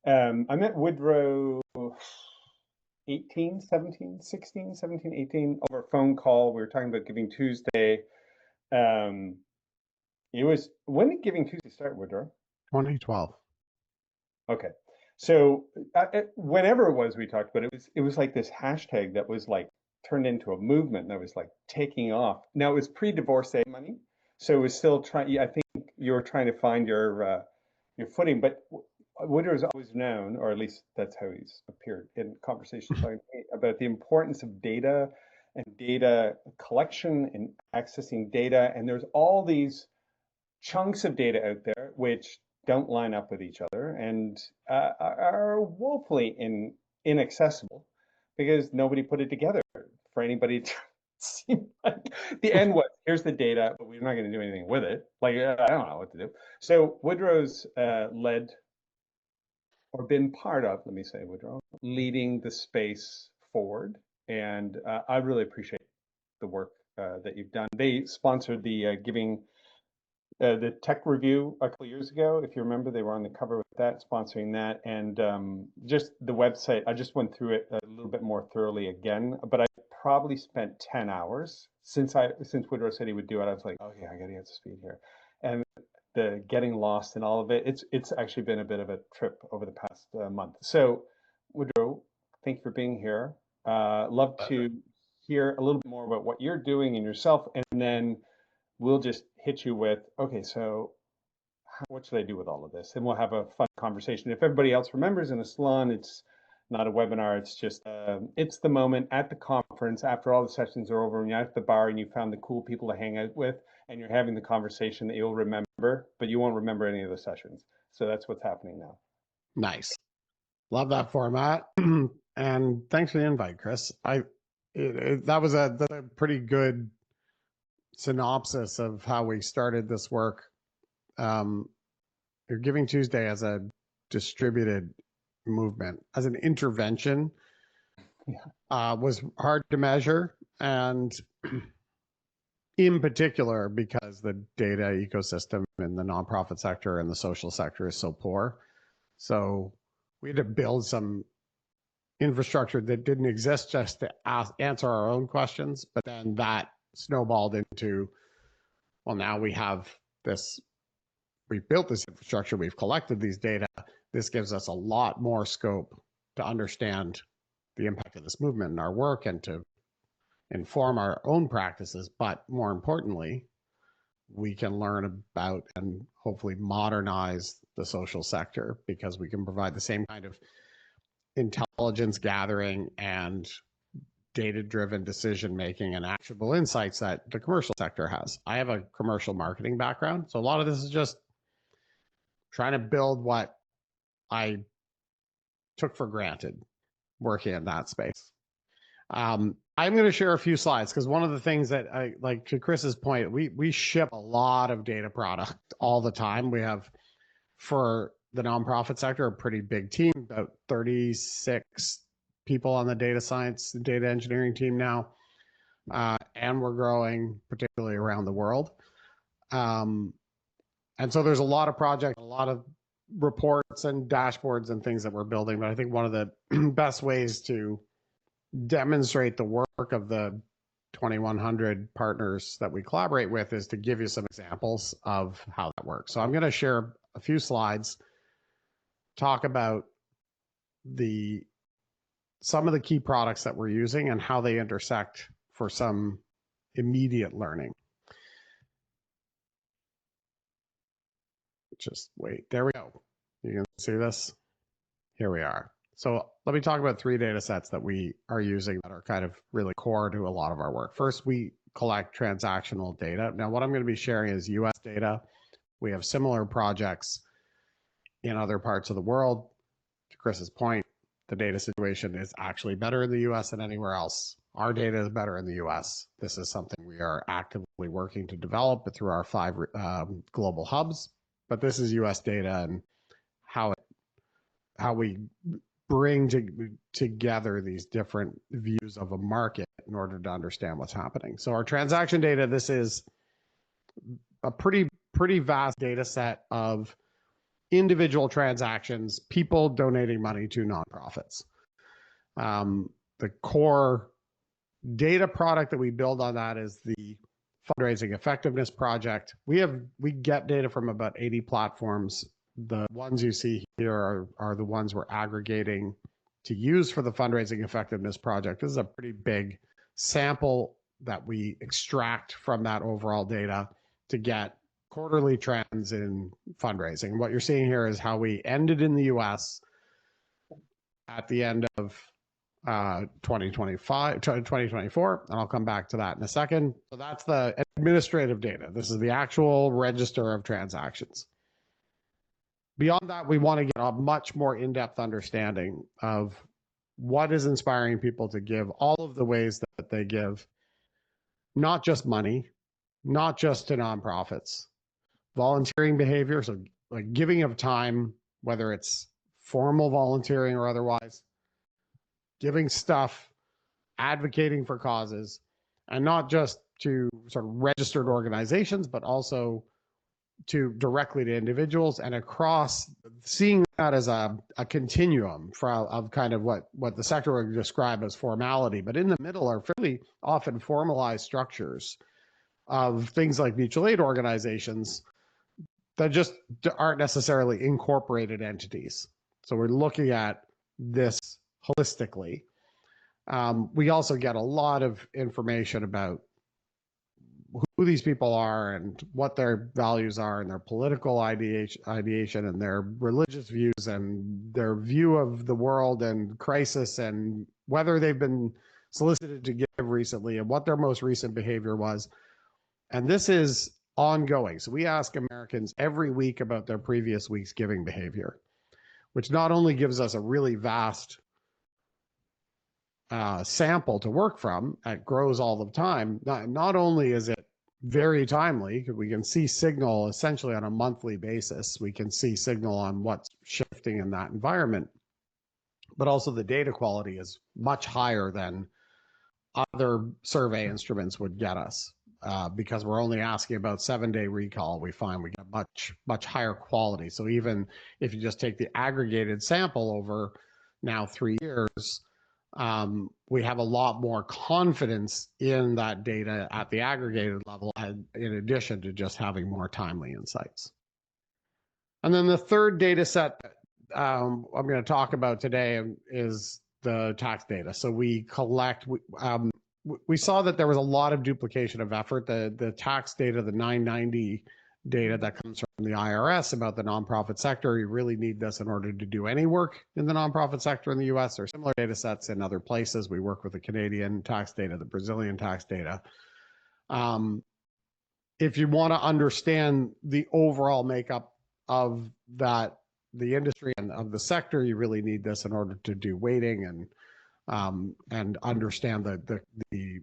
I met Woodrow 18, 17, 16, 17, 18 over a phone call. We were talking about Giving Tuesday. It was, when did Giving Tuesday start, Woodrow? 2012. Okay. So whenever it was we talked about it, it was like this hashtag that was like turned into a movement that was like taking off. Now it was pre-divorcee money, so it was still trying. I think you were trying to find your footing, but Woodrow's always known, or at least that's how he's appeared in conversations about the importance of data and data collection and accessing data. And there's all these chunks of data out there which don't line up with each other and are woefully inaccessible because nobody put it together for anybody to see. Like the end was, here's the data, but we're not going to do anything with it. Like, I don't know what to do. So Woodrow's led or been part of, let me say, Woodrow, leading the space forward. And I really appreciate the work that you've done. They sponsored the the tech review a couple of years ago. If you remember, they were on the cover with that, sponsoring that. And just the website, I just went through it a little bit more thoroughly again, but I probably spent 10 hours since Woodrow said he would do it. I was like, oh yeah, I gotta get to speed here. And the getting lost in all of it, it's actually been a bit of a trip over the past month. So Woodrow, thank you for being here. Love to hear a little bit more about what you're doing and yourself, and then we'll just hit you with, okay, so what should I do with all of this? And we'll have a fun conversation. If everybody else remembers, in a salon, it's not a webinar. It's just, it's the moment at the conference after all the sessions are over and you're at the bar and you found the cool people to hang out with and you're having the conversation that you'll remember, but you won't remember any of the sessions. So that's what's happening now. Nice. Love that format. And thanks for the invite, Chris. That was a pretty good synopsis of how we started this work. You're Giving Tuesday as a distributed movement, as an intervention, was hard to measure, and in particular because the data ecosystem in the nonprofit sector and the social sector is so poor. So we had to build some infrastructure that didn't exist just to answer our own questions, but then that snowballed into, well, now we have this, we've built this infrastructure, we've collected these data. This gives us a lot more scope to understand the impact of this movement in our work and to inform our own practices. But more importantly, we can learn about and hopefully modernize the social sector because we can provide the same kind of intelligence gathering and data-driven decision-making and actionable insights that the commercial sector has. I have a commercial marketing background, so a lot of this is just trying to build what I took for granted working in that space. I'm going to share a few slides because one of the things that I like, to Chris's point, we ship a lot of data product all the time. We have, for the nonprofit sector, a pretty big team, about 36 people on the data science and data engineering team now. And we're growing, particularly around the world. And so there's a lot of projects, a lot of reports and dashboards and things that we're building. But I think one of the best ways to demonstrate the work of the 2,100 partners that we collaborate with is to give you some examples of how that works. So I'm going to share a few slides, talk about some of the key products that we're using and how they intersect for some immediate learning. Just wait, there we go. You can see this? Here we are. So let me talk about 3 data sets that we are using that are kind of really core to a lot of our work. First, we collect transactional data. Now, what I'm going to be sharing is US data. We have similar projects in other parts of the world. To Chris's point, the data situation is actually better in the US than anywhere else. Our data is better in the US. This is something we are actively working to develop through our 5 global hubs. But this is US data and how we bring together these different views of a market in order to understand what's happening. So our transaction data, this is a pretty vast data set of individual transactions, people donating money to nonprofits. The core data product that we build on that is the fundraising effectiveness project. We get data from about 80 platforms. The ones you see here are the ones we're aggregating to use for the fundraising effectiveness project. This is a pretty big sample that we extract from that overall data to get quarterly trends in fundraising. What you're seeing here is how we ended in the US at the end of 2024, and I'll come back to that in a second. So that's the administrative data. This is the actual register of transactions. Beyond that, we want to get a much more in-depth understanding of what is inspiring people to give, all of the ways that they give, not just money, not just to nonprofits, volunteering behavior, so like giving of time, whether it's formal volunteering or otherwise, giving stuff, advocating for causes, and not just to sort of registered organizations, but also to directly to individuals and across, seeing that as a continuum of kind of what the sector would describe as formality, but in the middle are fairly often formalized structures of things like mutual aid organizations that just aren't necessarily incorporated entities. So we're looking at this holistically. We also get a lot of information about who these people are and what their values are and their political ideation and their religious views and their view of the world and crisis and whether they've been solicited to give recently and what their most recent behavior was. And this is ongoing. So we ask Americans every week about their previous week's giving behavior, which not only gives us a really vast sample to work from, it grows all the time. Not only is it very timely, because we can see signal essentially on a monthly basis, we can see signal on what's shifting in that environment, but also the data quality is much higher than other survey instruments would get us. Because we're only asking about 7-day recall, we find we get much higher quality. So even if you just take the aggregated sample over now 3 years, we have a lot more confidence in that data at the aggregated level, in addition to just having more timely insights. And then the third data set I'm going to talk about today is the tax data. So we collect, we saw that there was a lot of duplication of effort. The tax data, the 990 data that comes from the IRS about the nonprofit sector, you really need this in order to do any work in the nonprofit sector in the US, or similar data sets in other places. We work with the Canadian tax data, the Brazilian tax data. If you want to understand the overall makeup of that, the industry and of the sector, you really need this in order to do weighting and understand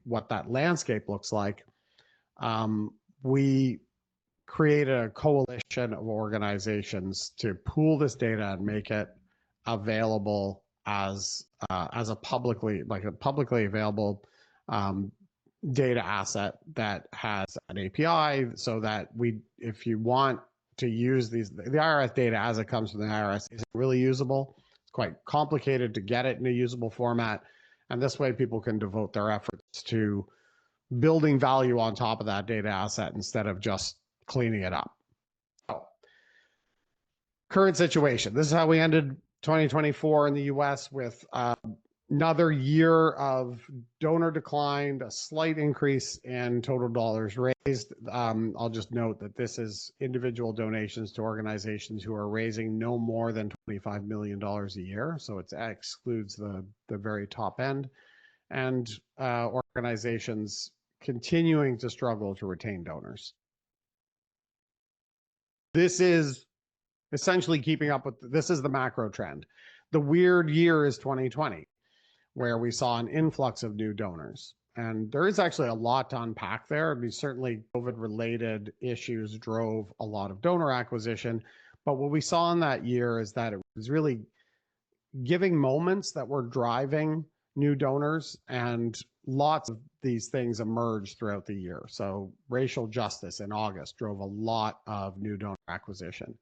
what that landscape looks like. We created a coalition of organizations to pool this data and make it available as a publicly available data asset that has an API, so that if you want to use the IRS data as it comes from the IRS, isn't really usable. It's quite complicated to get it in a usable format, and this way people can devote their efforts to building value on top of that data asset instead of just cleaning it up. So, current situation. This is how we ended 2024 in the US, with another year of donor decline, a slight increase in total dollars raised. I'll just note that this is individual donations to organizations who are raising no more than $25 million a year. So it excludes the very top end, and organizations continuing to struggle to retain donors. This is essentially keeping up with, this is the macro trend. The weird year is 2020, where we saw an influx of new donors. And there is actually a lot to unpack there. I mean, certainly COVID-related issues drove a lot of donor acquisition. But what we saw in that year is that it was really giving moments that were driving new donors, and lots of these things emerged throughout the year. So racial justice in August drove a lot of new donor acquisition.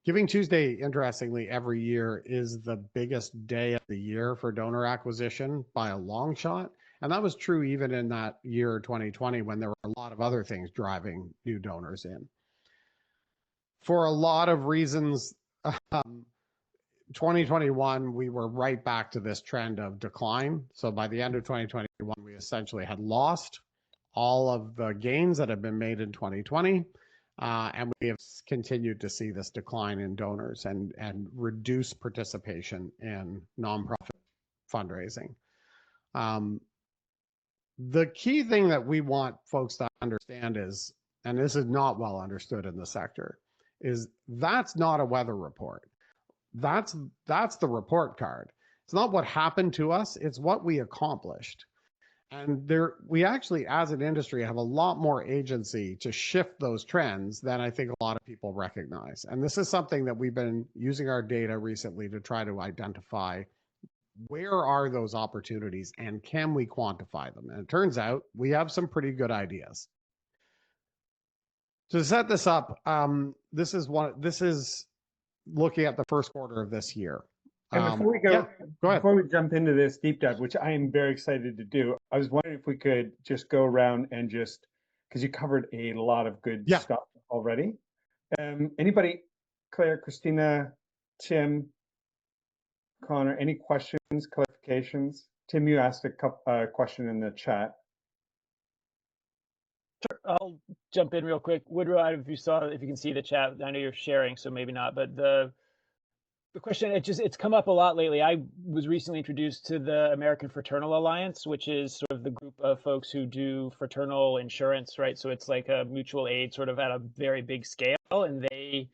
Giving Tuesday, interestingly, every year is the biggest day of the year for donor acquisition by a long shot. And that was true even in that year 2020 when there were a lot of other things driving new donors in. For a lot of reasons, 2021, we were right back to this trend of decline. So by the end of 2021, we essentially had lost all of the gains that had been made in 2020. And we have continued to see this decline in donors and reduced participation in nonprofit fundraising. The key thing that we want folks to understand is, and this is not well understood in the sector, is that's not a weather report. That's the report card. It's not what happened to us, it's what we accomplished. And we actually, as an industry, have a lot more agency to shift those trends than I think a lot of people recognize. And this is something that we've been using our data recently to try to identify where are those opportunities and can we quantify them? And it turns out we have some pretty good ideas. To set this up, this is looking at the first quarter of this year. And before we go, yeah, go ahead. before we jump into this deep dive, which I am very excited to do, I was wondering if we could just go around and just, because you covered a lot of good stuff already. Anybody, Claire, Christina, Tim, Connor, any questions, clarifications? Tim, you asked a question in the chat. Sure, I'll jump in real quick. Woodrow, I don't know if you can see the chat. I know you're sharing, so maybe not, but the question, it's come up a lot lately. I was recently introduced to the American Fraternal Alliance, which is sort of the group of folks who do fraternal insurance, right? So it's like a mutual aid sort of at a very big scale, and they,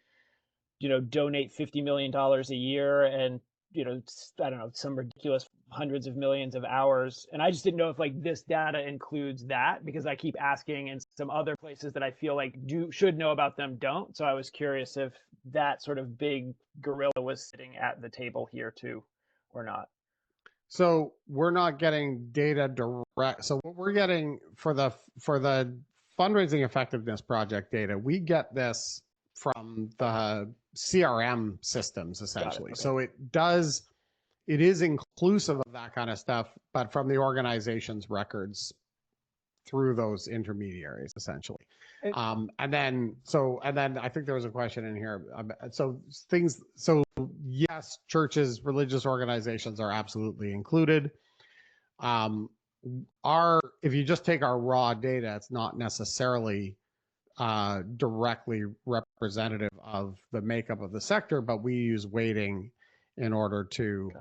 donate $50 million a year and, I don't know, some ridiculous hundreds of millions of hours. And I just didn't know if like this data includes that, because I keep asking, and some other places that I feel like should know about them don't. So I was curious if that sort of big gorilla was sitting at the table here too, or not. So we're not getting data direct. So what we're getting for the fundraising effectiveness project data, we get this from the CRM systems essentially. Okay. So it is inclusive of that kind of stuff, but from the organization's records through those intermediaries essentially. And then I think there was a question in here. So yes, churches, religious organizations are absolutely included. If you just take our raw data, it's not necessarily directly representative of the makeup of the sector, but we use weighting in order to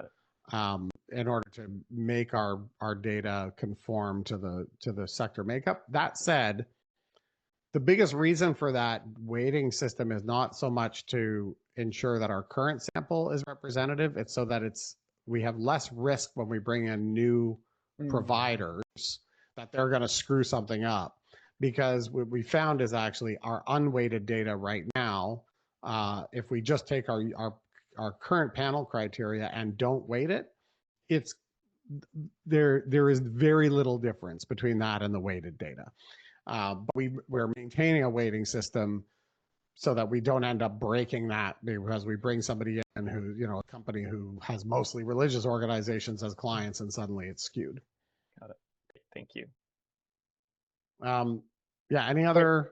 make our data conform to the sector makeup. That said, the biggest reason for that weighting system is not so much to ensure that our current sample is representative. It's so that we have less risk when we bring in new providers that they're going to screw something up. Because what we found is actually our unweighted data right now, if we just take our current panel criteria and don't weight it, there is very little difference between that and the weighted data. But we're maintaining a weighting system so that we don't end up breaking that, because we bring somebody in who, a company who has mostly religious organizations as clients, and suddenly it's skewed. Got it. Thank you. Yeah. Any other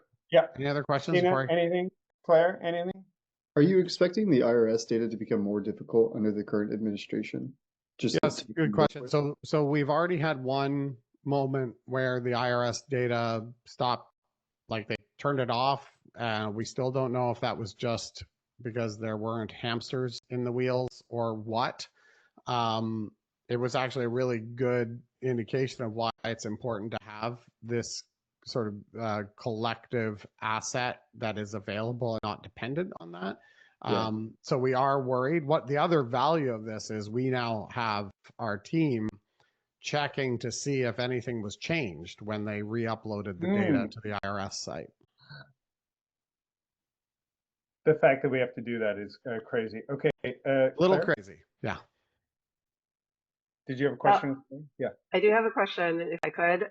questions? Tina, anything? Claire, anything? Are you expecting the IRS data to become more difficult under the current administration? Yes, good question. So we've already had one moment where the IRS data stopped, like they turned it off. We still don't know if that was just because there weren't hamsters in the wheels or what. It was actually a really good indication of why it's important to have this sort of collective asset that is available and not dependent on that. Yeah. So we are worried. What the other value of this is, we now have our team checking to see if anything was changed when they re-uploaded the data to the IRS site. The fact that we have to do that is crazy. Okay. A little Claire? crazy. Yeah. Did you have a question? Yeah. I do have a question, if I could.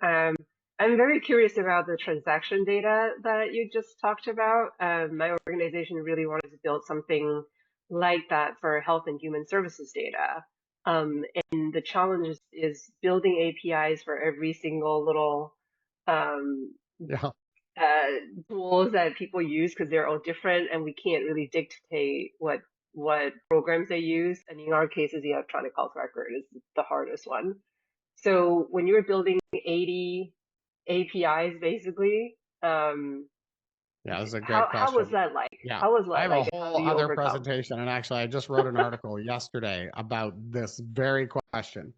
I'm very curious about the transaction data that you just talked about. My organization really wanted to build something like that for health and human services data. And the challenge is building APIs for every single little um, Yeah. tools that people use because they're all different, and we can't really dictate what programs they use. And in our case, is the electronic health record is the hardest one. So when you're building 80 APIs, basically, Yeah, that's a great how was question. that like? Yeah, How was I that have a like, and how whole do you other overcome? presentation, and actually, I just wrote an article yesterday about this very question.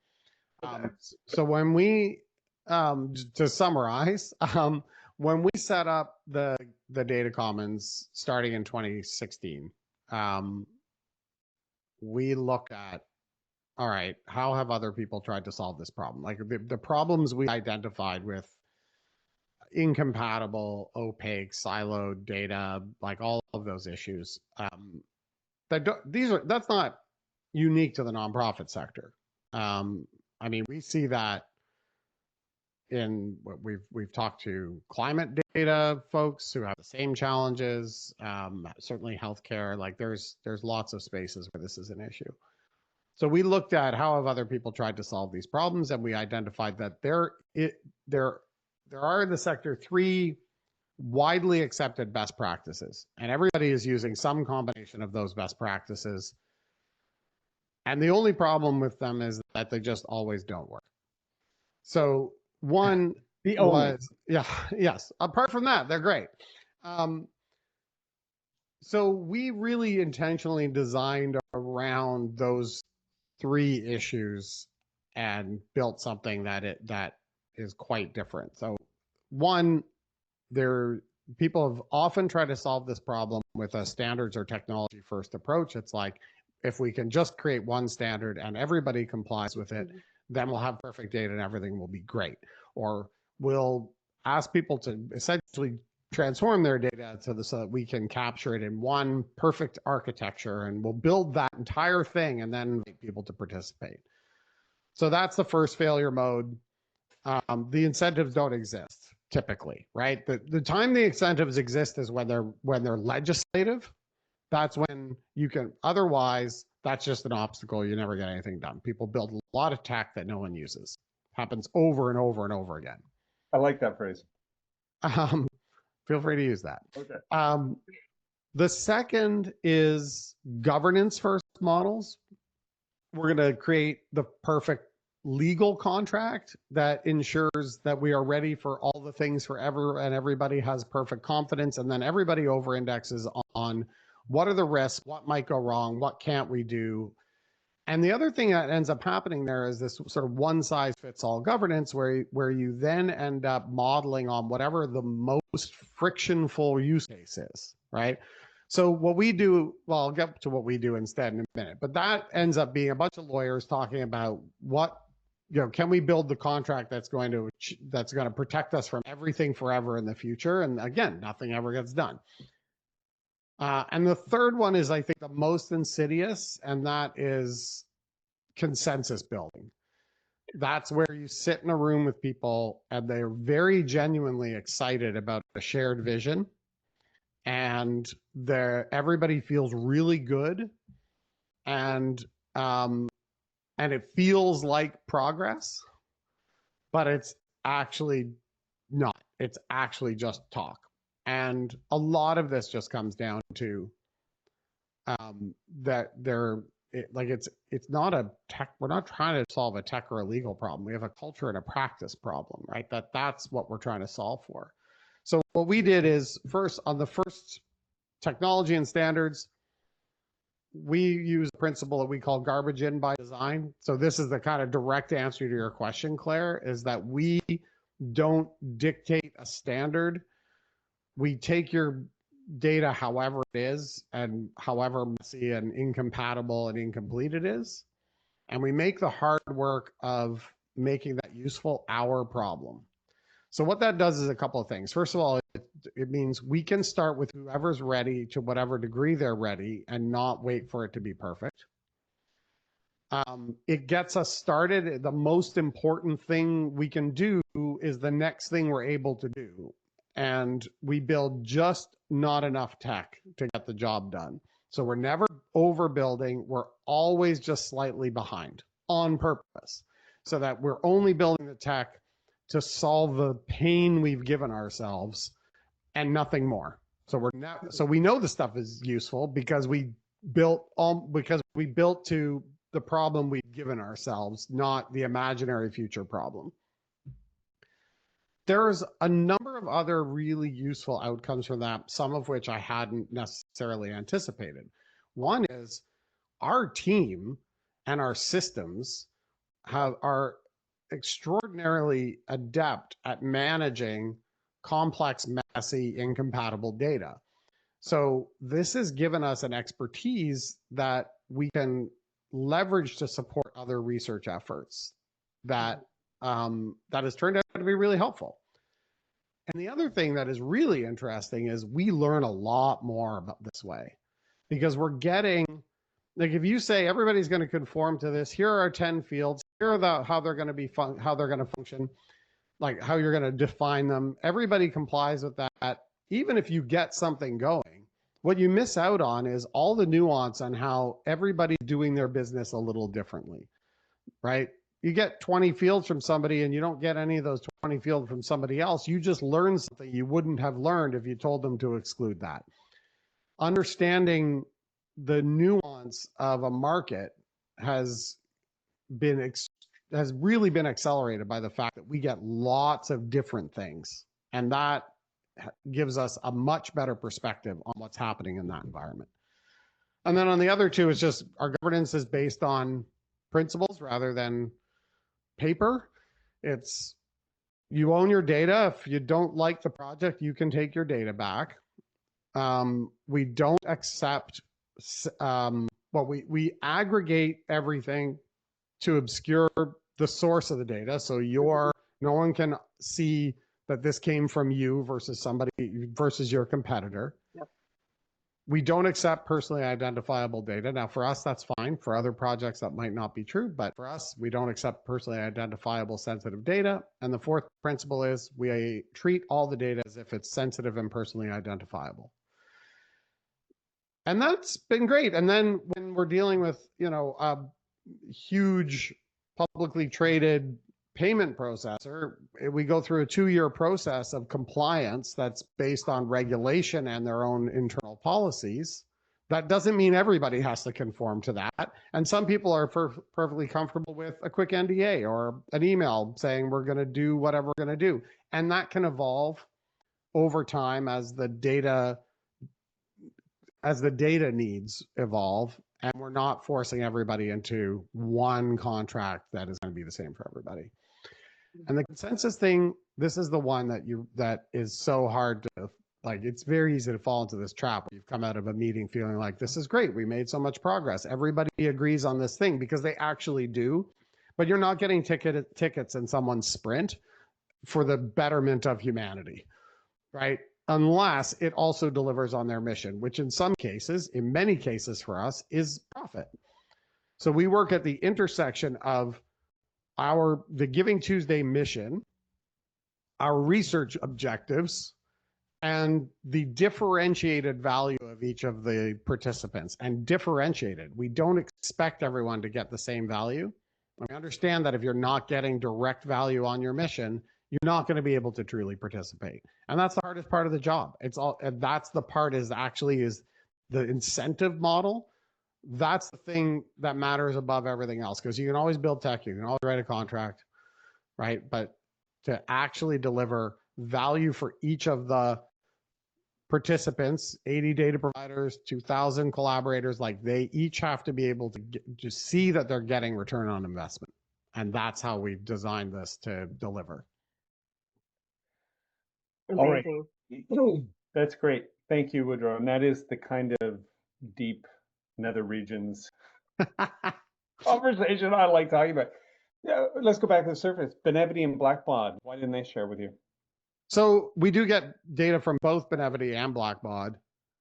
Okay. So when we, to summarize, when we set up the data commons starting in 2016, we looked at, all right, how have other people tried to solve this problem? Like the problems we identified with incompatible, opaque, siloed data, like all of those issues. That's not unique to the nonprofit sector. I mean, we see that in what we've talked to climate data folks who have the same challenges. Certainly healthcare. Like there's lots of spaces where this is an issue. So we looked at how have other people tried to solve these problems, and we identified that there are in the sector 3 widely accepted best practices, and everybody is using some combination of those best practices. And the only problem with them is that they just always don't work. So one The only. was, yeah, yes. Apart from that, they're great. So we really intentionally designed around those 3 issues and built something that is quite different. So one, people have often tried to solve this problem with a standards or technology first approach. It's like, if we can just create one standard and everybody complies with it, then we'll have perfect data and everything will be great. Or we'll ask people to essentially transform their data so that we can capture it in one perfect architecture, and we'll build that entire thing and then invite people to participate. So that's the first failure mode. The incentives don't exist typically, right? The time the incentives exist is when they're legislative. That's when you can, otherwise that's just an obstacle. You never get anything done. People build a lot of tech that no one uses. Happens over and over and over again. I like that phrase. Feel free to use that. Okay. The second is governance first models. We're going to create the perfect legal contract that ensures that we are ready for all the things forever, and everybody has perfect confidence, and then everybody over indexes on what are the risks, what might go wrong, what can't we do. And the other thing that ends up happening there is this sort of one size fits all governance where you then end up modeling on whatever the most frictionful use case is, right? So what we do, well, I'll get to what we do instead in a minute, but that ends up being a bunch of lawyers talking about what, can we build the contract that's going to protect us from everything forever in the future? And again, nothing ever gets done. And the third one is, I think, the most insidious, and that is consensus building. That's where you sit in a room with people and they're very genuinely excited about a shared vision, and everybody feels really good, and it feels like progress, but it's actually not. It's actually just talk. And a lot of this just comes down to that it's not a tech. We're not trying to solve a tech or a legal problem. We have a culture and a practice problem, right? That's what we're trying to solve for. So what we did is, first, on the first technology and standards, we use a principle that we call garbage in by design. So this is the kind of direct answer to your question, Claire, is that we don't dictate a standard. We take your data however it is and however messy and incompatible and incomplete it is, and we make the hard work of making that useful our problem. So what that does is a couple of things. First of all, it means we can start with whoever's ready to whatever degree they're ready and not wait for it to be perfect. It gets us started. The most important thing we can do is the next thing we're able to do. And we build just not enough tech to get the job done. So we're never overbuilding. We're always just slightly behind on purpose, so that we're only building the tech to solve the pain we've given ourselves and nothing more. So we know the stuff is useful because we built to the problem we've given ourselves, not the imaginary future problem. There's a number of other really useful outcomes from that, some of which I hadn't necessarily anticipated. One is our team and our systems are extraordinarily adept at managing complex, messy, incompatible data. So this has given us an expertise that we can leverage to support other research efforts that has turned out to be really helpful. And the other thing that is really interesting is we learn a lot more about this way, because we're getting, like, if you say everybody's going to conform to this, here are 10 fields, here are how they're going to function, like how you're going to define them. Everybody complies with that. Even if you get something going, what you miss out on is all the nuance on how everybody's doing their business a little differently, right? You get 20 fields from somebody and you don't get any of those 20 fields from somebody else. You just learn something you wouldn't have learned if you told them to exclude that. Understanding the nuance of a market has really been accelerated by the fact that we get lots of different things, and that gives us a much better perspective on what's happening in that environment. And then on the other two, it's just our governance is based on principles rather than paper. It's you own your data. If you don't like the project, you can take your data back. We don't accept, we aggregate everything to obscure the source of the data. So no one can see that this came from you versus your competitor. Yep. We don't accept personally identifiable data. Now, for us, that's fine. For other projects, that might not be true. But for us, we don't accept personally identifiable sensitive data. And the fourth principle is we treat all the data as if it's sensitive and personally identifiable. And that's been great. And then when we're dealing with, a huge publicly traded payment processor, we go through a 2-year process of compliance that's based on regulation and their own internal policies. That doesn't mean everybody has to conform to that. And some people are perfectly comfortable with a quick NDA or an email saying we're going to do whatever we're going to do. And that can evolve over time as the data needs evolve. And we're not forcing everybody into one contract that is going to be the same for everybody. And the consensus thing, this is the one that is so hard to, it's very easy to fall into this trap. You've come out of a meeting feeling like, this is great, we made so much progress. Everybody agrees on this thing, because they actually do. But you're not getting tickets in someone's sprint for the betterment of humanity, right? Unless it also delivers on their mission, which in many cases for us, is profit. So we work at the intersection of the Giving Tuesday mission, our research objectives, and the differentiated value of each of the participants. And differentiated, we don't expect everyone to get the same value. We understand that if you're not getting direct value on your mission, you're not going to be able to truly participate. And that's the hardest part of the job. That's the part is the incentive model. That's the thing that matters above everything else, because you can always build tech, you can always write a contract, right? But to actually deliver value for each of the participants, 80 data providers, 2,000 collaborators, they each have to be able to see that they're getting return on investment. And that's how we've designed this to deliver. Amazing. All right. That's great. Thank you, Woodrow. And that is the kind of deep nether regions conversation I like talking about. Yeah, let's go back to the surface. Benevity and Blackbaud, why didn't they share with you? So we do get data from both Benevity and Blackbaud.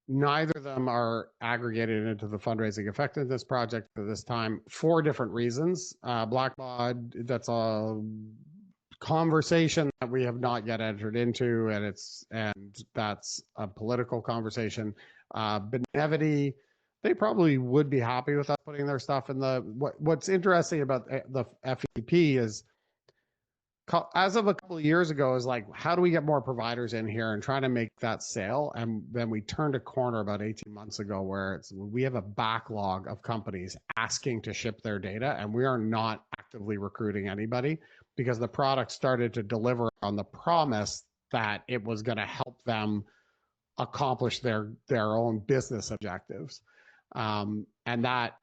Neither of them are aggregated into the fundraising effectiveness project at this time for different reasons. Blackbaud, that's a conversation that we have not yet entered into, and that's a political conversation. Benevity, they probably would be happy with us putting their stuff in the. What's interesting about the FEP is, as of a couple of years ago, is like, how do we get more providers in here and trying to make that sale? And then we turned a corner about 18 months ago where we have a backlog of companies asking to ship their data, and we are not actively recruiting anybody because the product started to deliver on the promise that it was going to help them accomplish their own business objectives. And that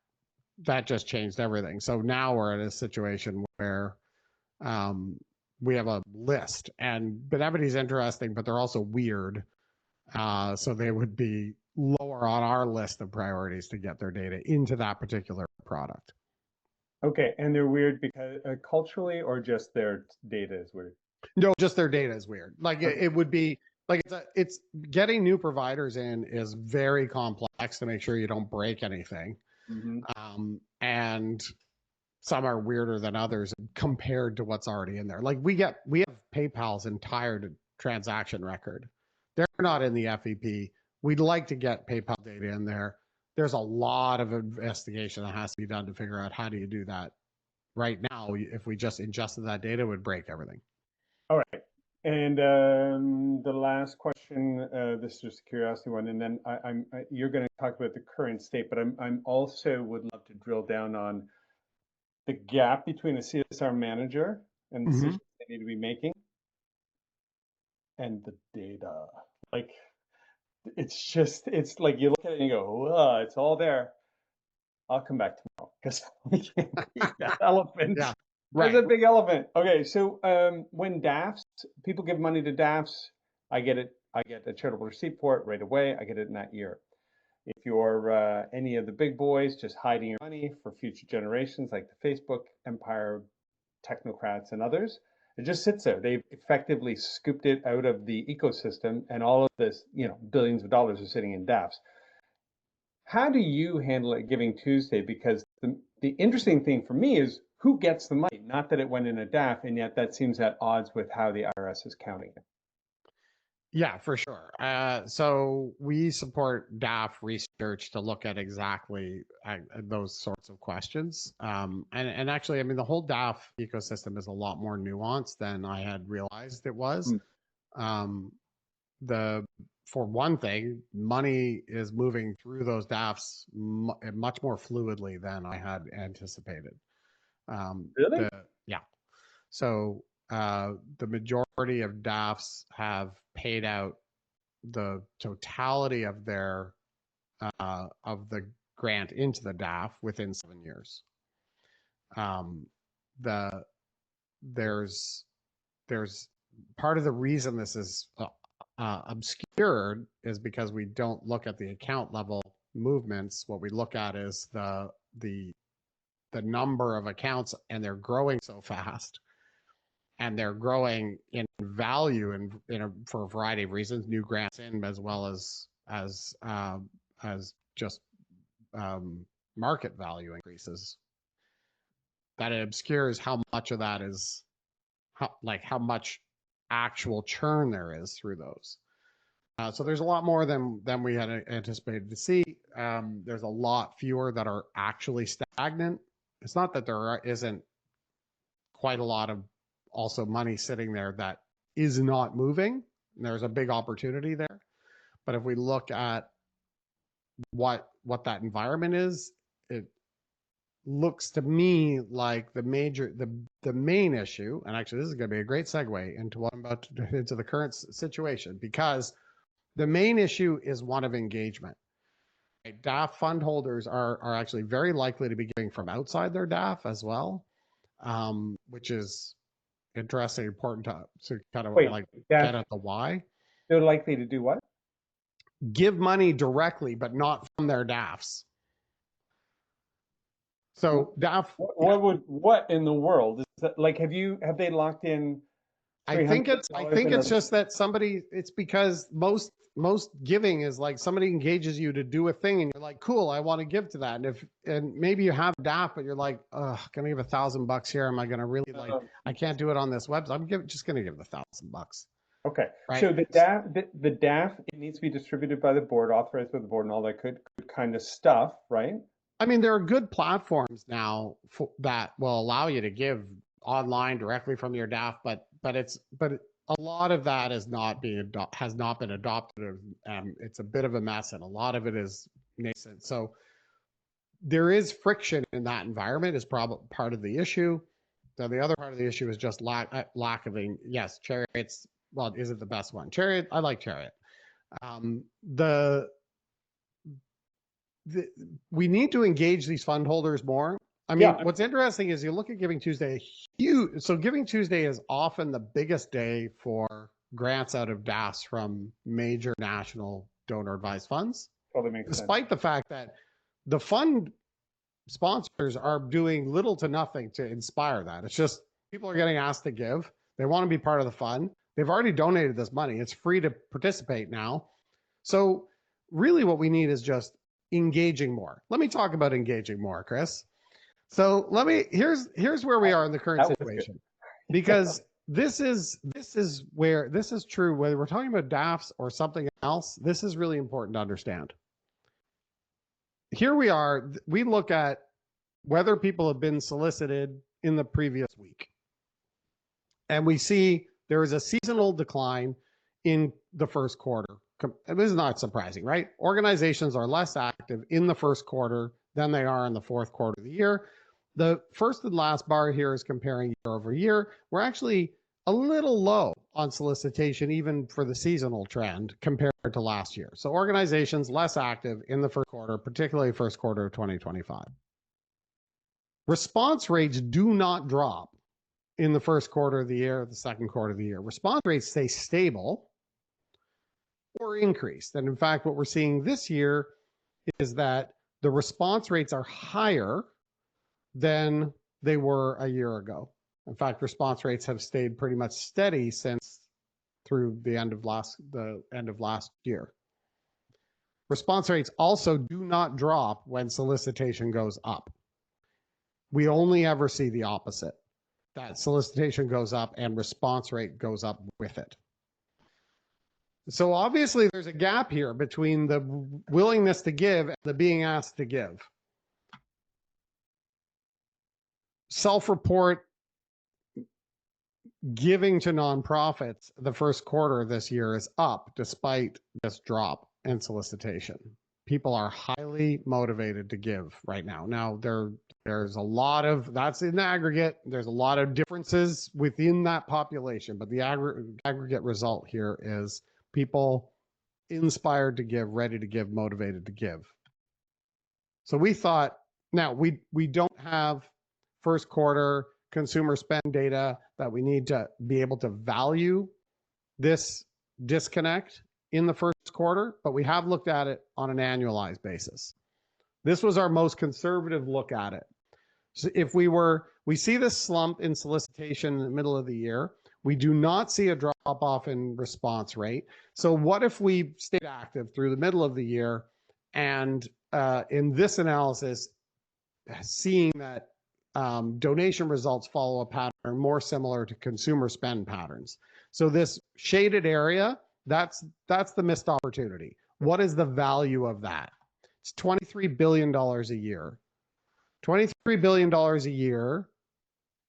just changed everything. So now we're in a situation where we have a list, and Benevity is interesting, but they're also weird. So they would be lower on our list of priorities to get their data into that particular product. Okay, and they're weird because culturally, or just their data is weird? No, just their data is weird. Like Okay. it would be like it's getting new providers in is very complex to make sure you don't break anything. And some are weirder than others compared to what's already in there. Like we have PayPal's entire transaction record. They're not in the FEP. We'd like to get PayPal data in there. There's a lot of investigation that has to be done to figure out how do you do that. Right now, if we just ingested that data, it would break everything. All right. And the last question, this is just a curiosity one, and then you're going to talk about the current state, but I'm also would love to drill down on the gap between the CSR manager and the decisions they need to be making and the data. Like, it's like you look at it and you go, it's all there. I'll come back tomorrow because we can't beat that elephant. Yeah, right. There's a big elephant. Okay, so when DAFs, people give money to DAFs, I get it. I get a charitable receipt for it right away. I get it in that year. If you're any of the big boys just hiding your money for future generations, like the Facebook empire, technocrats, and others, it just sits there. They've effectively scooped it out of the ecosystem, and all of this, billions of dollars are sitting in DAFs. How do you handle it Giving Tuesday? Because the interesting thing for me is who gets the money, not that it went in a DAF, and yet that seems at odds with how the IRS is counting it. Yeah, for sure. So we support DAF research to look at exactly those sorts of questions. And actually, I mean, the whole DAF ecosystem is a lot more nuanced than I had realized it was. For one thing, money is moving through those DAFs much more fluidly than I had anticipated. Really? Yeah. So the majority of DAFs have paid out the totality of their of the grant into the DAF within 7 years. There's part of the reason this is obscured is because we don't look at the account level movements. What we look at is the number of accounts, and they're growing so fast, and they're growing in value for a variety of reasons, new grants in, as well as just market value increases. That it obscures how much of that is how much actual churn there is through those. So there's a lot more than we had anticipated to see. There's a lot fewer that are actually stagnant. It's not that there isn't quite a lot of also money sitting there that is not moving. There's a big opportunity there. But if we look at what that environment is, it looks to me like the main issue, and actually this is going to be a great segue into what I'm about to into the current situation, because the main issue is one of engagement. DAF fund holders are actually very likely to be giving from outside their DAF as well, which is interesting, important to kind of get at the why. They're likely to do what? Give money directly, but not from their DAFs. So DAF. What in the world is that? Like, have they locked in I think it's $300 just that it's because most giving is like somebody engages you to do a thing and you're like, cool, I want to give to that. And maybe you have DAF, but you're like, gonna give $1,000 here. Am I gonna really I can't do it on this website. I'm just gonna give the $1,000. Okay, Right. so the DAF, it needs to be distributed by the board, authorized by the board, and all that good kind of stuff, right? I mean, there are good platforms now that will allow you to give online directly from your DAF, but a lot of that has not been adopted. It's a bit of a mess, and a lot of it is nascent. So there is friction in that environment is probably part of the issue. So the other part of the issue is just lack of yes, Chariot's, well, is it the best one? Chariot, I like Chariot. We need to engage these fund holders more. I mean, what's interesting is you look at GivingTuesday, so GivingTuesday is often the biggest day for grants out of DAS from major national donor advised funds. Totally makes sense. Despite the fact that the fund sponsors are doing little to nothing to inspire that. It's just people are getting asked to give. They want to be part of the fund. They've already donated this money. It's free to participate now. So really what we need is just engaging more. Let me talk about engaging more, Chris. So here's where we are in the current situation. Because this is true, whether we're talking about DAFs or something else, this is really important to understand. Here we are, we look at whether people have been solicited in the previous week. And we see there is a seasonal decline in the first quarter. This is not surprising, right? Organizations are less active in the first quarter than they are in the fourth quarter of the year. The first and last bar here is comparing year over year. We're actually a little low on solicitation, even for the seasonal trend compared to last year. So organizations less active in the first quarter, particularly first quarter of 2025. Response rates do not drop in the first quarter of the year, the second quarter of the year. Response rates stay stable or increased. And in fact, what we're seeing this year is that the response rates are higher than they were a year ago. In fact, response rates have stayed pretty much steady since through the end of last year. Response rates also do not drop when solicitation goes up. We only ever see the opposite, that solicitation goes up and response rate goes up with it. So obviously there's a gap here between the willingness to give and the being asked to give. Self-report giving to nonprofits the first quarter of this year is up despite this drop in solicitation. People are highly motivated to give right now. Now there's a lot of, that's in aggregate, there's a lot of differences within that population, but the aggregate result here is people inspired to give, ready to give, motivated to give. So we thought, now we don't have first quarter consumer spend data that we need to be able to value this disconnect in the first quarter, but we have looked at it on an annualized basis. This was our most conservative look at it. So if we see this slump in solicitation in the middle of the year, we do not see a drop off in response rate. So what if we stayed active through the middle of the year and in this analysis, seeing that donation results follow a pattern more similar to consumer spend patterns. So this shaded area, that's the missed opportunity. What is the value of that? It's $23 billion a year. $23 billion a year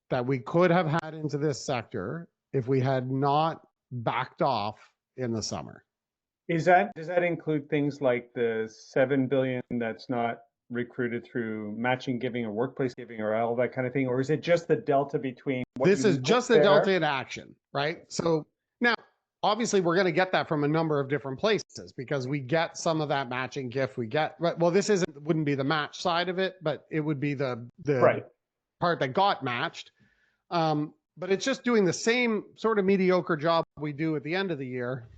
that we could have had into this sector if we had not backed off in the summer. Does that include things like the $7 billion that's not recruited through matching giving or workplace giving or all that kind of thing? Or is it just the delta between what this is just the delta in action, right? So now, obviously, we're going to get that from a number of different places because we get some of that matching gift. We get, well, this wouldn't be the match side of it, but it would be the right part that got matched. But it's just doing the same sort of mediocre job we do at the end of the year,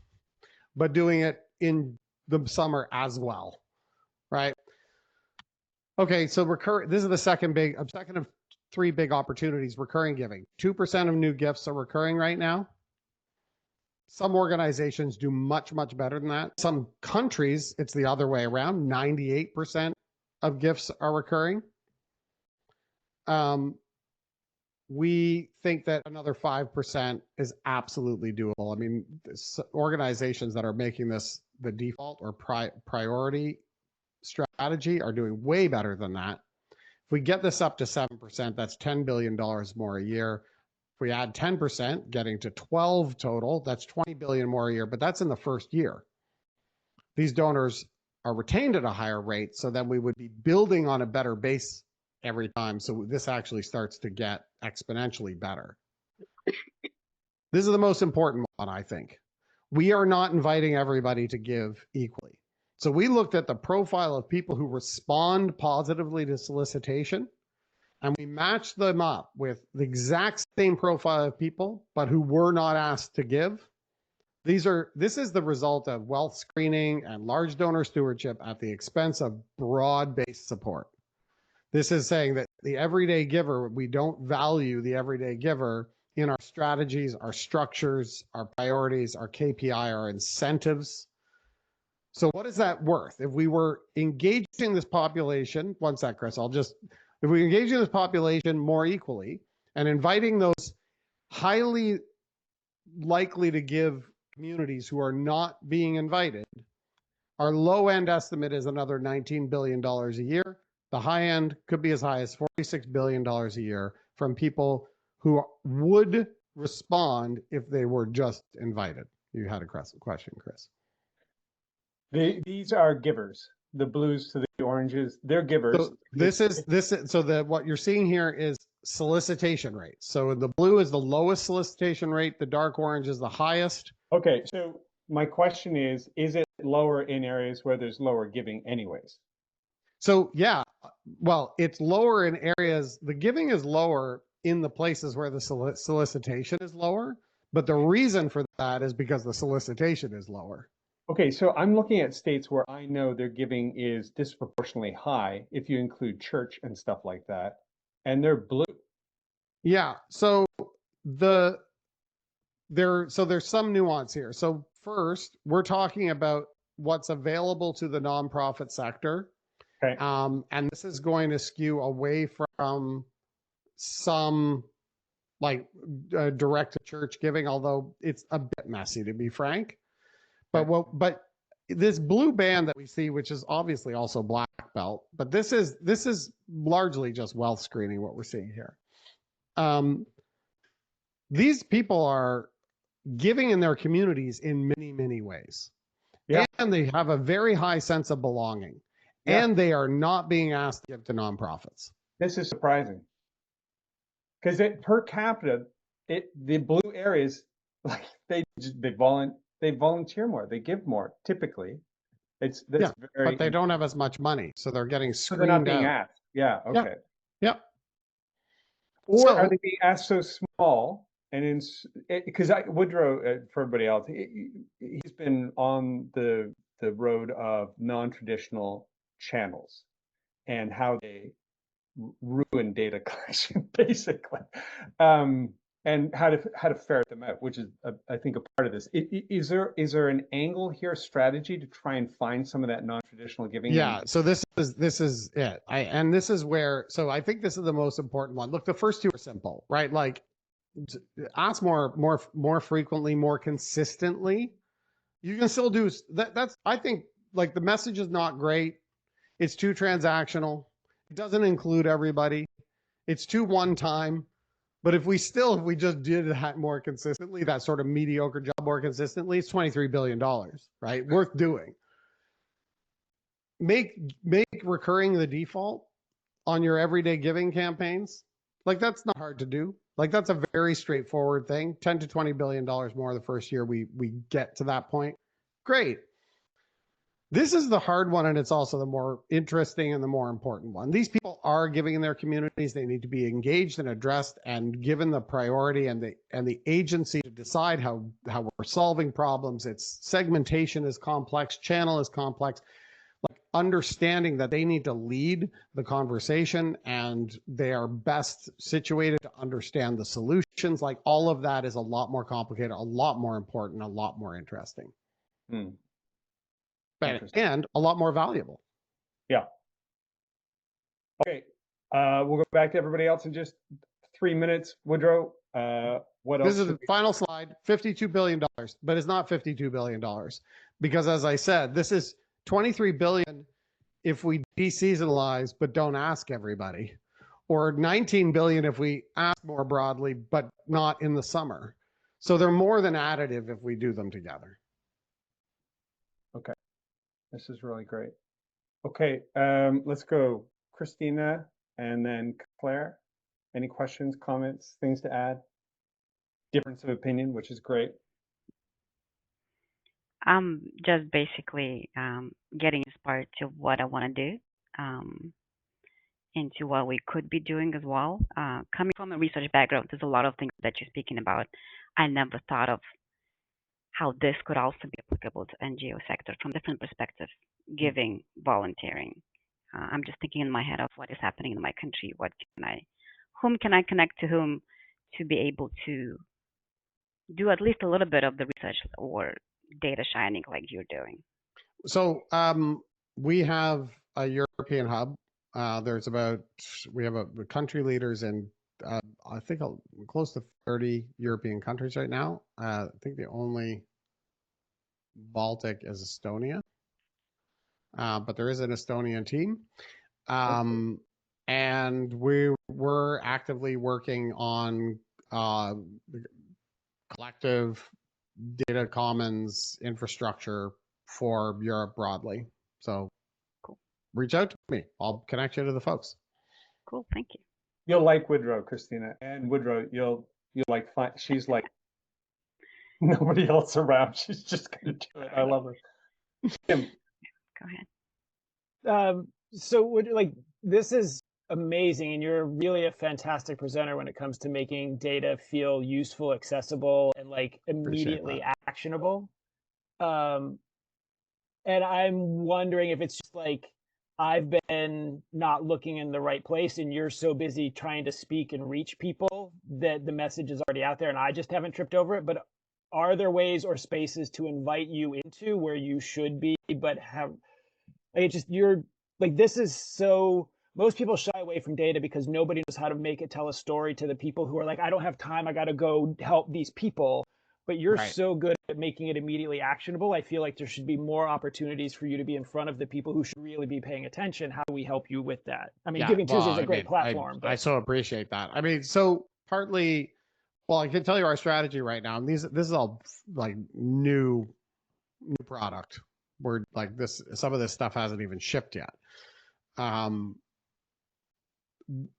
but doing it in the summer as well, right? Okay, so this is the second of three big opportunities, recurring giving. 2% of new gifts are recurring right now. Some organizations do much, much better than that. Some countries, it's the other way around. 98% of gifts are recurring. We think that another 5% is absolutely doable. I mean, organizations that are making this the default or priority strategy are doing way better than that. If we get this up to 7%, that's $10 billion more a year. If we add 10%, getting to 12 total, that's 20 billion more a year, but that's in the first year. These donors are retained at a higher rate, so then we would be building on a better base every time. So this actually starts to get exponentially better. This is the most important one, I think. We are not inviting everybody to give equally. So we looked at the profile of people who respond positively to solicitation, and we matched them up with the exact same profile of people, but who were not asked to give. This is the result of wealth screening and large donor stewardship at the expense of broad-based support. This is saying that the everyday giver, we don't value the everyday giver in our strategies, our structures, our priorities, our KPI, our incentives. So what is that worth? If we were engaging this population, one sec, Chris, if we engage in this population more equally and inviting those highly likely to give communities who are not being invited, our low end estimate is another $19 billion a year. The high end could be as high as $46 billion a year from people who would respond if they were just invited. You had a question, Chris. These are givers. The blues to the oranges, they're givers. So what you're seeing here is solicitation rate. So the blue is the lowest solicitation rate. The dark orange is the highest. Okay, so my question is it lower in areas where there's lower giving anyways? So yeah, well, it's lower in areas, the giving is lower in the places where the solicitation is lower, but the reason for that is because the solicitation is lower. Okay, so I'm looking at states where I know their giving is disproportionately high if you include church and stuff like that, and they're blue. Yeah, so there's some nuance here. So first, we're talking about what's available to the nonprofit sector. Okay. And this is going to skew away from some like direct to church giving, although it's a bit messy, to be frank. But this blue band that we see, which is obviously also black belt, but this is largely just wealth screening, what we're seeing here. These people are giving in their communities in many, many ways. Yeah. And they have a very high sense of belonging. Yeah. And they are not being asked to give to nonprofits. This is surprising. Because per capita, the blue areas, like they volunteer more, they give more typically. That's very, but they don't have as much money, so they're getting screened so they're not being out. asked. Yeah, okay. Yeah. Or are they being asked so small? And because Woodrow, for everybody else, he's been on the road of non-traditional channels and how they ruin data collection, basically, and how to ferret them out, which is I think a part of this. Is there an angle here, strategy to try and find some of that non-traditional giving? Yeah. So this is it. And this is where. So I think this is the most important one. Look, the first two are simple, right? Like ask more frequently, more consistently. You can still do that. That's I think like the message is not great. It's too transactional. It doesn't include everybody. It's too one time. But if we just did that more consistently, that sort of mediocre job more consistently, it's $23 billion, right? Worth doing. Make recurring the default on your everyday giving campaigns. Like that's not hard to do. Like that's a very straightforward thing. $10 to $20 billion more the first year we get to that point. Great. This is the hard one, and it's also the more interesting and the more important one. These people are giving in their communities. They need to be engaged and addressed and given the priority and the agency to decide how we're solving problems. Its segmentation is complex, channel is complex. Like understanding that they need to lead the conversation and they are best situated to understand the solutions. Like all of that is a lot more complicated, a lot more important, a lot more interesting. And a lot more valuable. Yeah. Okay. We'll go back to everybody else in just 3 minutes. Woodrow, what else? This is the final slide, $52 billion, but it's not $52 billion because as I said, this is $23 billion if we deseasonalize but don't ask everybody, or $19 billion if we ask more broadly but not in the summer. So they're more than additive if we do them together. Okay, this is really great. Okay, let's go Christina and then Claire. Any questions, comments, things to add? Difference of opinion, which is great. Just basically getting inspired to what I want to do, into what we could be doing as well. Coming from a research background, there's a lot of things that you're speaking about. I never thought of how this could also be applicable to NGO sector from different perspectives, giving, volunteering. I'm just thinking in my head of what is happening in my country. Whom can I connect to whom to be able to do at least a little bit of the research or data shining like you're doing? So we have a European hub. We have country leaders in I think close to 30 European countries right now. I think the only Baltic is Estonia, but there is an Estonian team. And we're actively working on collective data commons infrastructure for Europe broadly. So cool. Reach out to me. I'll connect you to the folks. Cool, thank you. You'll like Woodrow, Christina, and Woodrow, you'll like. She's like nobody else around. She's just gonna do it. I love her. Tim. Go ahead. So this is amazing, and you're really a fantastic presenter when it comes to making data feel useful, accessible, and like immediately actionable. And I'm wondering if it's just like I've been not looking in the right place and you're so busy trying to speak and reach people that the message is already out there and I just haven't tripped over it. But are there ways or spaces to invite you into where you should be, but this is so, most people shy away from data because nobody knows how to tell a story to the people who are like, I don't have time, I got to go help these people. But you're so good at making it immediately actionable. I feel like there should be more opportunities for you to be in front of the people who should really be paying attention. How do we help you with that? I mean, GivingTuesday is a great platform. I so appreciate that. I mean, so partly, well, I can tell you our strategy right now. And this is all like new product. We're like this. Some of this stuff hasn't even shipped yet.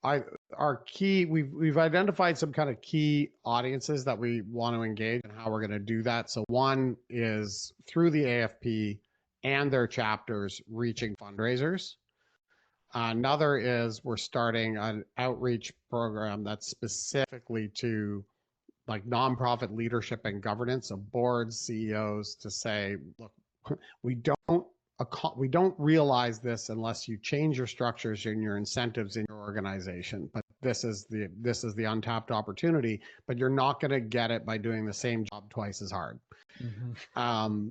We've identified some kind of key audiences that we want to engage and how we're going to do that. So one is through the AFP and their chapters reaching fundraisers. Another is we're starting an outreach program that's specifically to like nonprofit leadership and governance of boards, CEOs, to say, look, we don't realize this unless you change your structures and your incentives in your organization. But this is the untapped opportunity, but you're not going to get it by doing the same job twice as hard. Mm-hmm.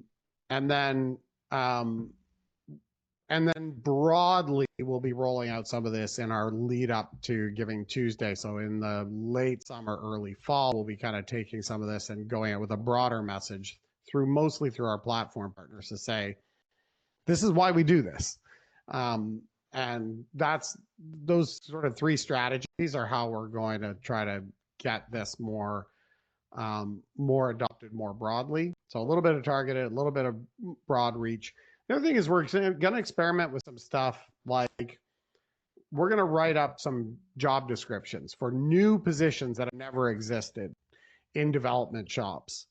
And then broadly, we'll be rolling out some of this in our lead up to Giving Tuesday. So in the late summer, early fall, we'll be kind of taking some of this and going out with a broader message mostly through our platform partners to say, this is why we do this. And those sort of three strategies are how we're going to try to get this more adopted more broadly. So a little bit of targeted, a little bit of broad reach. The other thing is we're going to experiment with some stuff like we're going to write up some job descriptions for new positions that have never existed in development shops.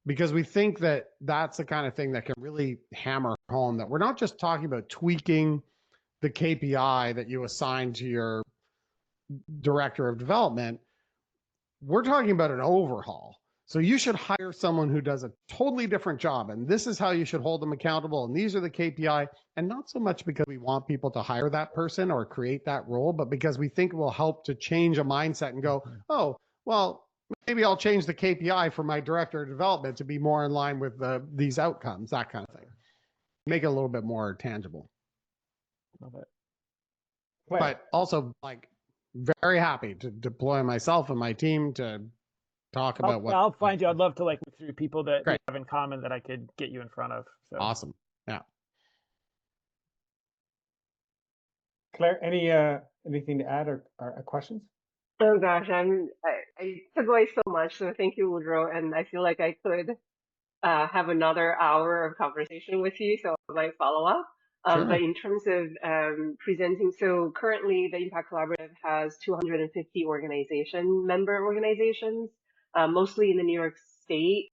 Because we think that that's the kind of thing that can really hammer home that we're not just talking about tweaking the KPI that you assign to your director of development. We're talking about an overhaul. So you should hire someone who does a totally different job, and this is how you should hold them accountable, and these are the KPI, and not so much because we want people to hire that person or create that role, but because we think it will help to change a mindset and go, oh, well, maybe I'll change the KPI for my director of development to be more in line with these outcomes, that kind of thing. Make it a little bit more tangible. Love it. But also, like, very happy to deploy myself and my team to talk about what. I'll find you. I'd love to, like, look through people that we Great. have in common that I could get you in front of. So. Awesome. Yeah. Claire, anything to add or questions? Oh gosh, I took away so much. So thank you, Woodrow. And I feel like I could have another hour of conversation with you, so I might follow up. Sure. But in terms of presenting, so currently the Impact Collaborative has 250 member organizations, mostly in the New York State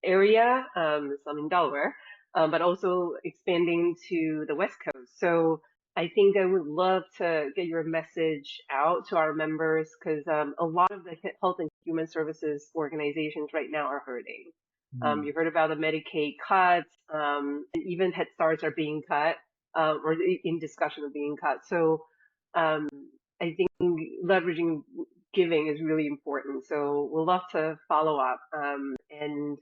area, some in Delaware, but also expanding to the West Coast. So I think I would love to get your message out to our members because a lot of the health and human services organizations right now are hurting. You heard about the Medicaid cuts, and even Head Starts are being cut, or in discussion of being cut. So I think leveraging giving is really important. So we'll love to follow up. And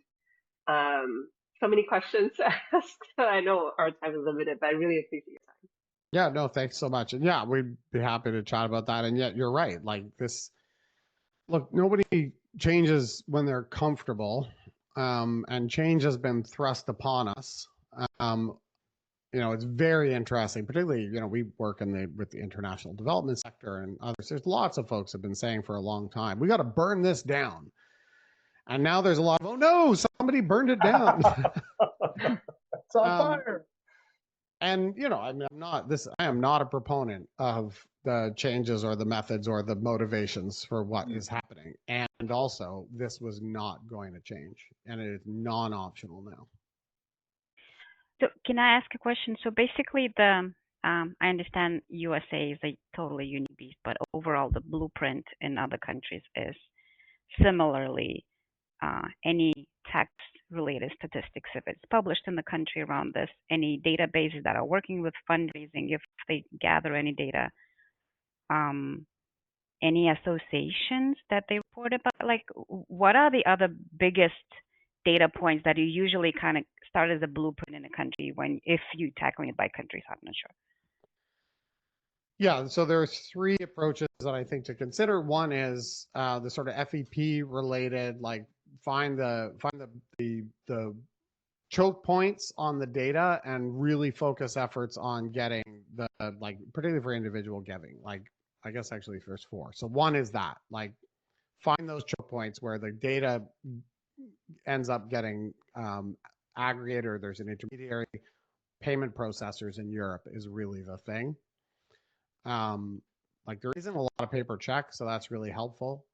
so many questions to ask. I know our time is limited, but I really appreciate your time. Yeah, no, thanks so much. And yeah, we'd be happy to chat about that. And yet you're right. Like this, look, nobody changes when they're comfortable. And change has been thrust upon us. It's very interesting, particularly, we work with the international development sector and others. There's lots of folks have been saying for a long time, we got to burn this down. And now there's a lot of, oh no, somebody burned it down. It's on fire. And I am not a proponent of the changes or the methods or the motivations for what is happening. And also, this was not going to change, and it is non-optional now. So can I ask a question? So basically, I understand USA is a totally unique beast, but overall, the blueprint in other countries is similarly any tax-related statistics, if it's published in the country around this, any databases that are working with fundraising, if they gather any data, any associations that they report about, like what are the other biggest data points that you usually kind of start as a blueprint in a country if you're tackling it by countries? I'm not sure. Yeah, so there's three approaches that I think to consider. One is the sort of FEP related, like find the choke points on the data and really focus efforts on getting the, like, particularly for individual giving, like I guess actually there's four. So one is that, like, find those choke points where the data ends up getting aggregated, or there's an intermediary. Payment processors in Europe is really the thing. Like there isn't a lot of paper checks, so that's really helpful.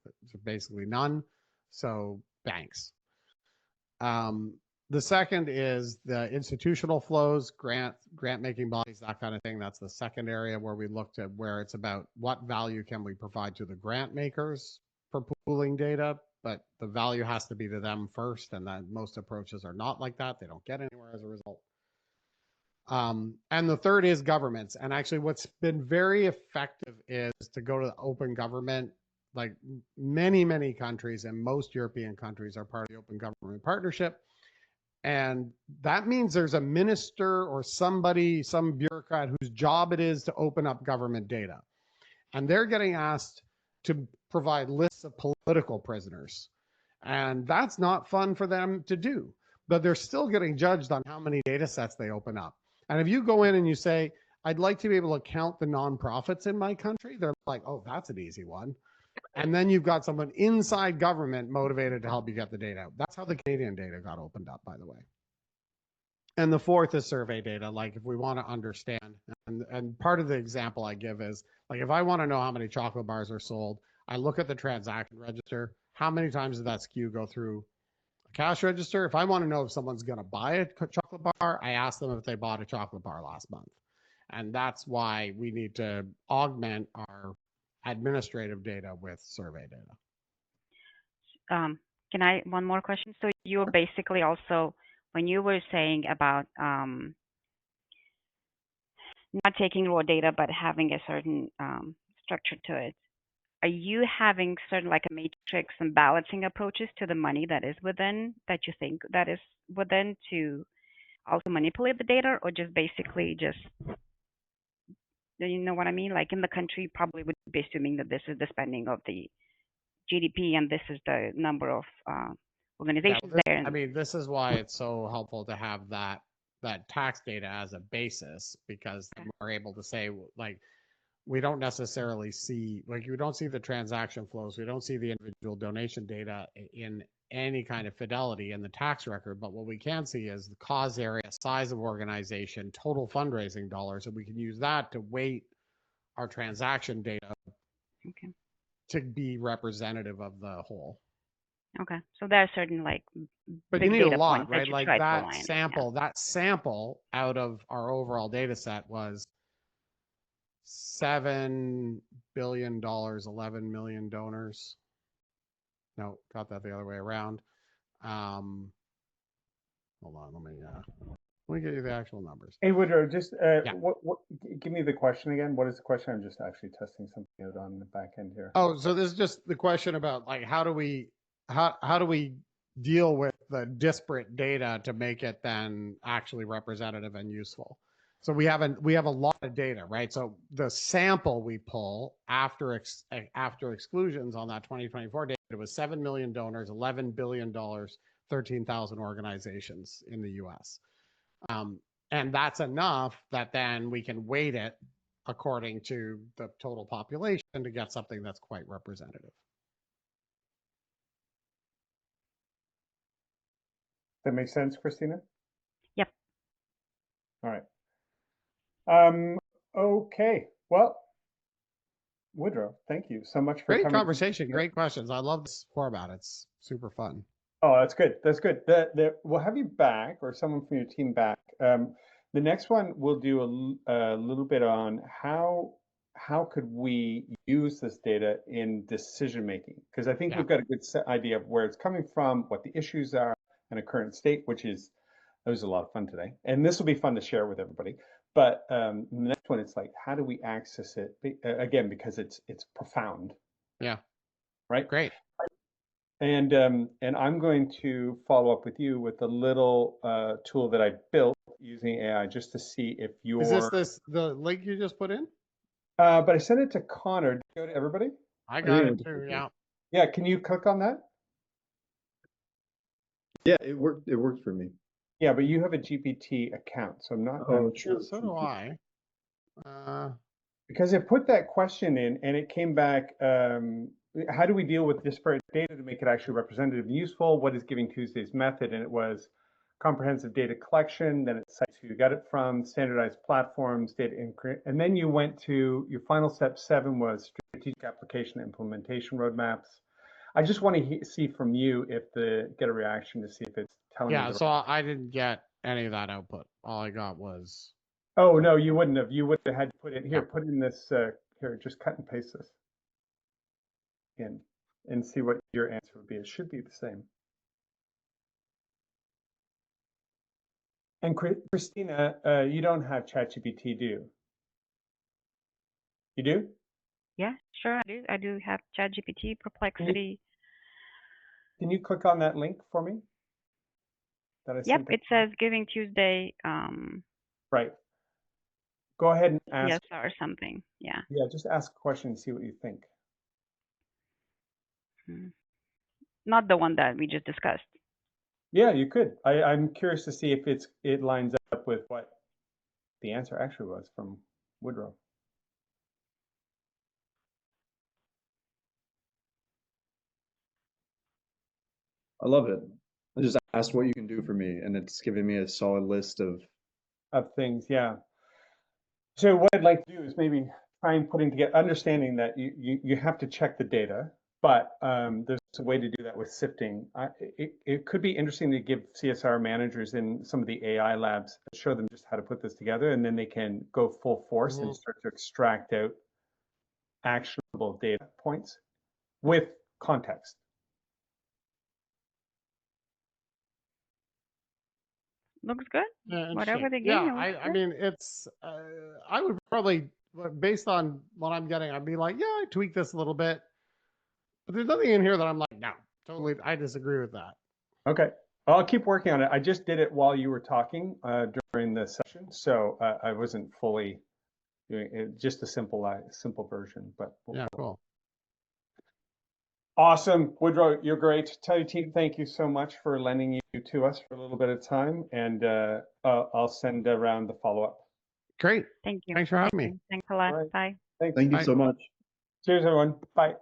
So basically none. So banks. The second is the institutional flows, grant making bodies, that kind of thing. That's the second area where we looked at, where it's about what value can we provide to the grant makers for pooling data, but the value has to be to them first, and that most approaches are not like that. They don't get anywhere as a result. And the third is governments. And actually what's been very effective is to go to the open government. Like many, many countries and most European countries are part of the Open Government Partnership. And that means there's a minister or somebody, some bureaucrat whose job it is to open up government data. And they're getting asked to provide lists of political prisoners. And that's not fun for them to do, but they're still getting judged on how many data sets they open up. And if you go in and you say, I'd like to be able to count the nonprofits in my country, they're like, oh, that's an easy one. And then you've got someone inside government motivated to help you get the data. That's how the Canadian data got opened up, by the way. And the fourth is survey data. Like if we want to understand, and part of the example I give is, like if I want to know how many chocolate bars are sold, I look at the transaction register. How many times did that SKU go through a cash register? If I want to know if someone's going to buy a chocolate bar, I ask them if they bought a chocolate bar last month. And that's why we need to augment our administrative data with survey data. can I one more question? So you're basically also when you were saying about not taking raw data but having a certain structure to it, are you having certain like a matrix and balancing approaches to the money that is within that you think that is within to also manipulate the data, or just basically just you know what I mean? Like in the country, probably would be assuming that this is the spending of the GDP and this is the number of Yeah, organizations well, there. I And mean, this is why it's so helpful to have that tax data as a basis, because then okay, we're able to say, like, we don't necessarily see, like, you don't see the transaction flows, we don't see the individual donation data in any kind of fidelity in the tax record, but what we can see is the cause area, size of organization, total fundraising dollars, and we can use that to weight our transaction data okay, to be representative of the whole. okay. So there are certain like But you big need a data lot, points that right? you Like try to align. Yeah. that sample out of our overall data set was $7 billion, 11 million donors. No, got that the other way around. Hold on, let me get you the actual numbers. Hey, Woodrow, just Yeah. give me the question again. What is the question? I'm just actually testing something out on the back end here. Oh, so this is just the question about like how do we deal with the disparate data to make it then actually representative and useful. So we have a lot of data, right? So the sample we pull after exclusions on that 2024 data was 7 million donors, $11 billion, 13,000 organizations in the U.S. And that's enough that then we can weight it according to the total population to get something that's quite representative. That makes sense, Christina? Yep. All right. Okay. Well, Woodrow, thank you so much for Great coming. conversation, great questions. I love this format. It's super fun. Oh, that's good. That's good. We'll have you back, or someone from your team back. The next one we'll do a little bit on how could we use this data in decision making? Because I think Yeah. we've got a good idea of where it's coming from, what the issues are, and a current state, that was a lot of fun today. And this will be fun to share with everybody. But the next one, it's like, how do we access it? Again, because it's profound, Yeah. right? Great. And I'm going to follow up with you with a little tool that I built using AI just to see if Is you're. this the link you just put in? But I sent it to Connor. Did it go to everybody? I got it too. Yeah. Yeah. Can you click on that? Yeah, it worked. It worked for me. Yeah, but you have a GPT account, so I'm not. Oh, I'm Yeah, true. so do I. Because it put that question in and it came back, how do we deal with disparate data to make it actually representative and useful? What is GivingTuesday's method? And it was comprehensive data collection, then it cites who you got it from, standardized platforms, data and then you went to your final step 7 was strategic application implementation roadmaps. I just want to see from you get a reaction to see if it's telling you Yeah, the so I didn't get any of that output. All I got was. Oh, no, you wouldn't have. You would have had to put it here, Yeah. put in this, here, just cut and paste this in and see what your answer would be. It should be the same. And Christina, you don't have ChatGPT, do you? You do? Yeah, sure. I do have ChatGPT, Perplexity. Can you click on that link for me that I Yep, sent? it says Giving Tuesday, Right. Go ahead and ask. CSR or something. Yeah. Yeah, just ask a question and see what you think. Not the one that we just discussed. Yeah, you could. I'm curious to see if it lines up with what the answer actually was from Woodrow. I love it. I just asked what you can do for me, and it's giving me a solid list of. Things, yeah. So what I'd like to do is maybe try and putting together, understanding that you have to check the data, but there's a way to do that with sifting. It could be interesting to give CSR managers in some of the AI labs, show them just how to put this together, and then they can go full force and start to extract out actionable data points with context. Looks good. Yeah, Whatever interesting. they gave Yeah, me looks I good. mean, it's, I would probably, based on what I'm getting, I'd be like, yeah, I tweak this a little bit. But there's nothing in here that I'm like, no, totally, I disagree with that. Okay. I'll keep working on it. I just did it while you were talking during the session, so I wasn't fully doing it, just a simple version, but Yeah, cool. awesome. Woodrow, you're great. Tell your team thank you so much for lending you to us for a little bit of time, and I'll send around the follow-up. Great. Thank you. Thanks for having me. Thanks a lot. All right. Bye. Thanks. Thank you Bye. so much. Cheers, everyone. Bye.